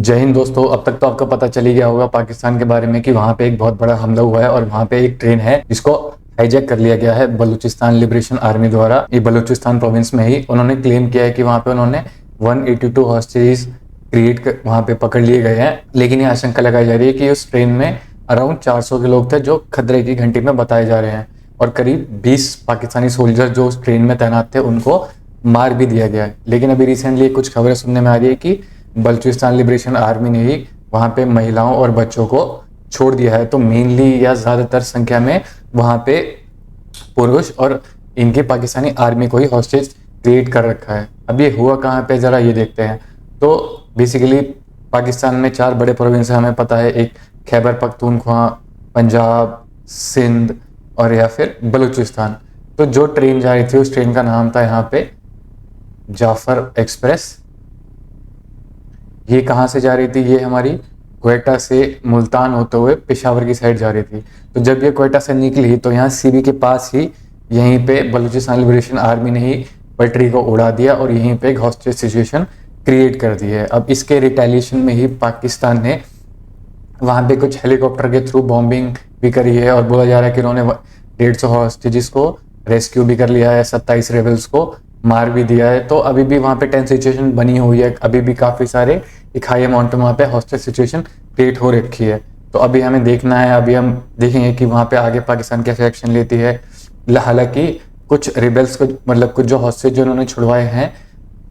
जय हिंद दोस्तों। अब तक तो आपको पता चली गया होगा पाकिस्तान के बारे में कि वहाँ पे एक बहुत बड़ा हमला हुआ है और वहाँ पे एक ट्रेन है जिसको हाईजैक कर लिया गया है बलूचिस्तान लिबरेशन आर्मी द्वारा। ये बलूचिस्तान प्रोविंस में ही उन्होंने क्लेम किया है कि वहाँ पे उन्होंने 182 हॉस्टेजेस वहाँ पे पकड़ लिए गए हैं। लेकिन ये आशंका लगाई जा रही है कि उस ट्रेन में अराउंड 400 के लोग थे जो खतरे की घंटी में बताए जा रहे हैं और करीब 20 पाकिस्तानी सोल्जर जो उस ट्रेन में तैनात थे उनको मार भी दिया गया है। लेकिन अभी रिसेंटली कुछ खबरें सुनने में आ रही है कि बलूचिस्तान लिबरेशन आर्मी ने ही वहाँ पे महिलाओं और बच्चों को छोड़ दिया है। तो मेनली या ज़्यादातर संख्या में वहाँ पे पुरुष और इनके पाकिस्तानी आर्मी को ही हॉस्टेज क्रिएट कर रखा है। अब ये हुआ कहाँ पे ज़रा ये देखते हैं। तो बेसिकली पाकिस्तान में 4 बड़े प्रोविंस हैं हमें पता है। एक खैबर पख्तूनख्वा, पंजाब, सिंध और या फिर बलूचिस्तान। तो जो ट्रेन जा रही थी उस ट्रेन का नाम था यहाँ पे जाफर एक्सप्रेस। ये कहाँ से जा रही थी? ये हमारी क्वेटा से मुल्तान होते हुए पेशावर की साइड जा रही थी। तो जब ये क्वेटा से निकली तो यहाँ सीबी के पास ही यहीं पे बलूचिस्तान लिबरेशन आर्मी ने ही पटरी को उड़ा दिया और यहीं पे एक हॉस्टेज सिचुएशन क्रिएट कर दी है। अब इसके रिटेलिएशन में ही पाकिस्तान ने वहाँ पे कुछ हेलीकॉप्टर के थ्रू बॉम्बिंग भी करी है और बोला जा रहा है कि उन्होंने 150 हॉस्टेजेस को रेस्क्यू भी कर लिया है, 27 रेबल्स को मार भी दिया है। तो अभी भी वहाँ पे टेंस सिचुएशन बनी हुई है। अभी भी काफ़ी सारे एक हाई अमाउंट में वहाँ पे हॉस्टेज सिचुएशन क्रिएट हो रखी है। तो अभी हमें देखना है, अभी हम देखेंगे कि वहाँ पे आगे पाकिस्तान कैसे एक्शन लेती है। हालांकि कुछ रिबल्स को मतलब कुछ जो हॉस्टेज जो उन्होंने छुड़वाए हैं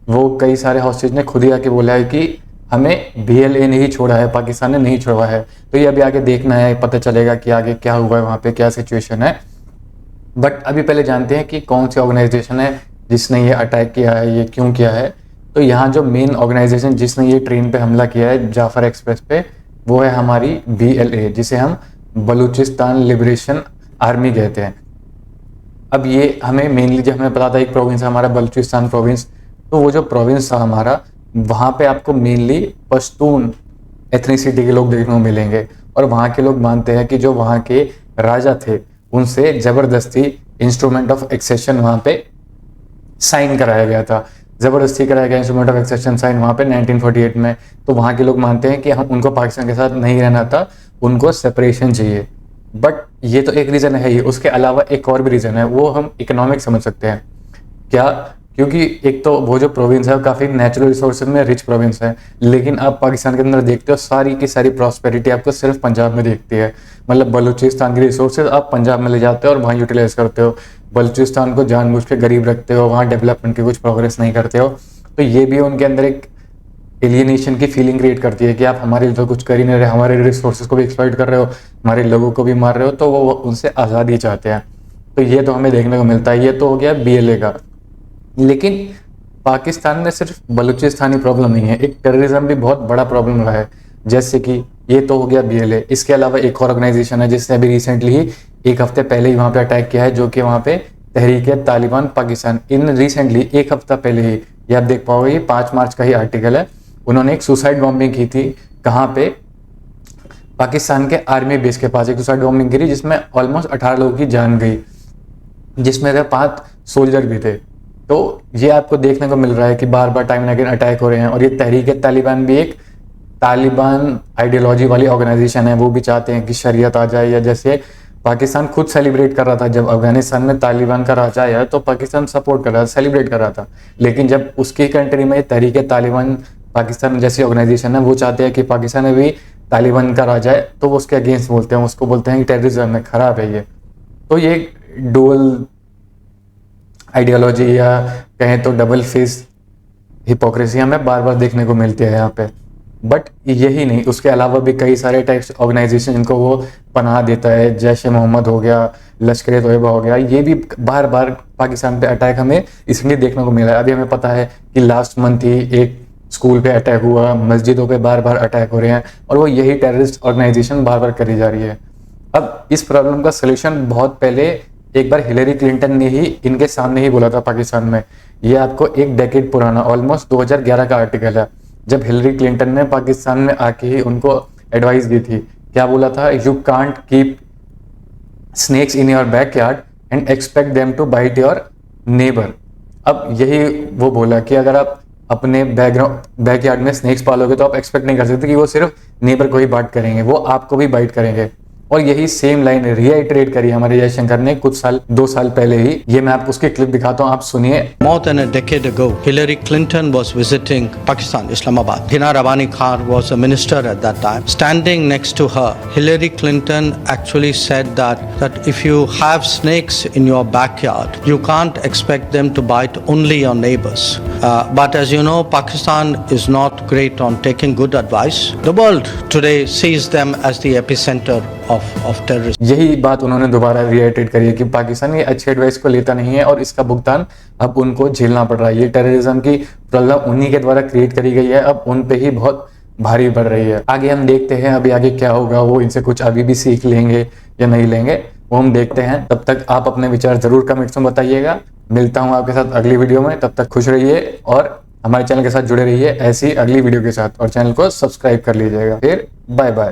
वो कई सारे हॉस्टेज ने खुद ही आके बोला है कि हमें BLA ने ही छोड़ा है, पाकिस्तान ने नहीं छोड़ा है। तो ये अभी आगे देखना है, पता चलेगा कि आगे क्या हुआ है, वहाँ पे क्या सिचुएशन है। बट अभी पहले जानते हैं कि कौन सी ऑर्गेनाइजेशन है जिसने ये अटैक किया है, ये क्यों किया है। तो यहाँ जो मेन ऑर्गेनाइजेशन जिसने ये ट्रेन पे हमला किया है जाफर एक्सप्रेस पे, वो है हमारी BLA, जिसे हम बलूचिस्तान लिबरेशन आर्मी कहते हैं। अब ये हमें मेनली जब हमें पता था एक प्रोविंस है हमारा बलूचिस्तान प्रोविंस, तो वो जो प्रोविंस था हमारा वहाँ पे आपको मेनली पश्तून एथनिसिटी के लोग देखने को मिलेंगे। और वहाँ के लोग मानते हैं कि जो वहाँ के राजा थे उनसे जबरदस्ती इंस्ट्रूमेंट ऑफ एक्सेशन वहाँ पे साइन कराया गया था। जबरदस्ती कराया गया इंस्ट्रूमेंट ऑफ एक्सेशन साइन वहाँ पे 1948 में। तो वहाँ के लोग मानते हैं कि हम उनको पाकिस्तान के साथ नहीं रहना था, उनको सेपरेशन चाहिए। बट ये तो एक रीज़न है ही, उसके अलावा एक और भी रीज़न है, वो हम इकोनॉमिक समझ सकते हैं। क्या? क्योंकि एक तो वो जो प्रोविंस है वो काफ़ी नेचुरल रिसोर्सेज में रिच प्रोविंस है। लेकिन आप पाकिस्तान के अंदर देखते हो सारी की सारी प्रॉस्पेरिटी आपको सिर्फ पंजाब में दिखती है। मतलब बलूचिस्तान के रिसोर्सेज आप पंजाब में ले जाते हो और वहाँ यूटिलाइज करते हो। बलूचिस्तान को जानबूझ के गरीब रखते हो, वहाँ डेवलपमेंट की कुछ प्रोग्रेस नहीं करते हो। तो ये भी उनके अंदर एक एलियनेशन की फीलिंग क्रिएट करती है कि आप हमारे लिए तो कुछ कर ही नहीं रहे, हमारे रिसोर्सेज को भी एक्सप्लॉइट कर रहे हो, हमारे लोगों को भी मार रहे हो। तो वो उनसे आज़ादी चाहते हैं। तो ये तो हमें देखने को मिलता है। ये तो हो गया BLA का। लेकिन पाकिस्तान में सिर्फ बलूचिस्तानी प्रॉब्लम नहीं है, एक टेररिज्म भी बहुत बड़ा प्रॉब्लम रहा है। जैसे कि ये तो हो गया BLA, इसके अलावा एक और ऑर्गेनाइजेशन है जिसने अभी रिसेंटली ही एक हफ्ते पहले ही वहाँ पे अटैक किया है, जो कि वहाँ पे तहरीक तालिबान पाकिस्तान इन रिसेंटली एक हफ्ता पहले ही, ये आप देख पाओगे, ये 5 मार्च का ही आर्टिकल है। उन्होंने एक सुसाइड बॉम्बिंग की थी। कहाँ पे? पाकिस्तान के आर्मी बेस के पास एक सुसाइड बॉम्बिंग गिरी जिसमें ऑलमोस्ट 18 लोगों की जान गई, जिसमें से 5 सोल्जर भी थे। तो ये आपको देखने को मिल रहा है कि बार बार टाइम एंड अगेन अटैक हो रहे हैं। और ये तहरीक तालिबान भी एक तालिबान आइडियोलॉजी वाली ऑर्गेनाइजेशन है। वो भी चाहते हैं कि शरीयत आ जाए, या जैसे पाकिस्तान खुद सेलिब्रेट कर रहा था जब अफगानिस्तान में तालिबान का राजा आया तो पाकिस्तान सपोर्ट कर रहा था, सेलिब्रेट कर रहा था। लेकिन जब उसकी कंट्री में तहरीक तालिबान पाकिस्तान जैसी ऑर्गेनाइजेशन है, वो चाहते हैं कि पाकिस्तान में भी तालिबान का राजा है, तो वो उसके अगेंस्ट बोलते हैं, उसको बोलते हैं कि टेररिज्म है, खराब है ये। तो ये डुअल आइडियोलॉजी या कहें तो डबल फेस हिपोक्रेसी हमें बार बार देखने को मिलती है यहाँ पे। बट यही नहीं, उसके अलावा भी कई सारे टाइप्स ऑर्गेनाइजेशन जिनको वो पनाह देता है, जैश ए मोहम्मद हो गया, लश्कर तोयबा हो गया, ये भी बार बार पाकिस्तान पे अटैक हमें इसलिए देखने को मिला है। अभी हमें पता है कि लास्ट मंथ ही एक स्कूल पे अटैक हुआ, मस्जिदों पे बार बार अटैक हो रहे हैं, और वो यही टेररिस्ट ऑर्गेनाइजेशन बार बार करी जा रही है। अब इस प्रॉब्लम का सोल्यूशन बहुत पहले एक बार हिलरी क्लिंटन ने ही इनके सामने ही बोला था पाकिस्तान में। ये आपको एक डेकेड पुराना ऑलमोस्ट 2011 का आर्टिकल है, जब हिलरी क्लिंटन ने पाकिस्तान में आके ही उनको एडवाइस दी थी। क्या बोला था? You can't keep snakes in your backyard and expect them to bite your neighbour. अब यही वो बोला कि अगर आप अपने बैकयार्ड में स्नेक्स पालोगे तो आप एक्सपेक्ट नहीं कर सकते कि वो सिर्फ नेबर को ही बाइट करेंगे, वो आपको भी बाइट करेंगे। और यही सेम लाइन रीआइटरेट करी हमारे जयशंकर ने कुछ साल 2 साल पहले ही। ये मैं आपको उसकी क्लिप दिखाता हूँ, आप सुनिए। More than a decade ago, Hillary Clinton was visiting Pakistan, Islamabad. Hina Rawani Khan was a minister at that time. Standing next to her, Hillary Clinton actually said that if you have snakes in your backyard, you can't expect them to bite only your neighbors. But as you know, Pakistan is not great on taking good advice. The world today sees them as the epicenter of terrorism. यही बात उन्होंने दोबारा रिएटेट करी है कि पाकिस्तान ये अच्छी advice को लेता नहीं है और इसका भुगतान अब उनको झेलना पड़ रहा है। ये टेररिज्म की प्रॉब्लम उन्हीं के द्वारा क्रिएट करी गई है, अब उन पे ही बहुत भारी बढ़ रही है। आगे हम देखते हैं अभी आगे क्या होगा, वो इनसे कुछ अभी भी सीख लेंगे या नहीं लेंगे, वो हम देखते हैं। तब तक आप अपने विचार जरूर कमेंट्स में बताइएगा। मिलता हूँ आपके साथ अगली वीडियो में, तब तक खुश रहिए और हमारे चैनल के साथ जुड़े रहिए ऐसी अगली वीडियो के साथ, और चैनल को सब्सक्राइब कर लीजिएगा। फिर बाय बाय।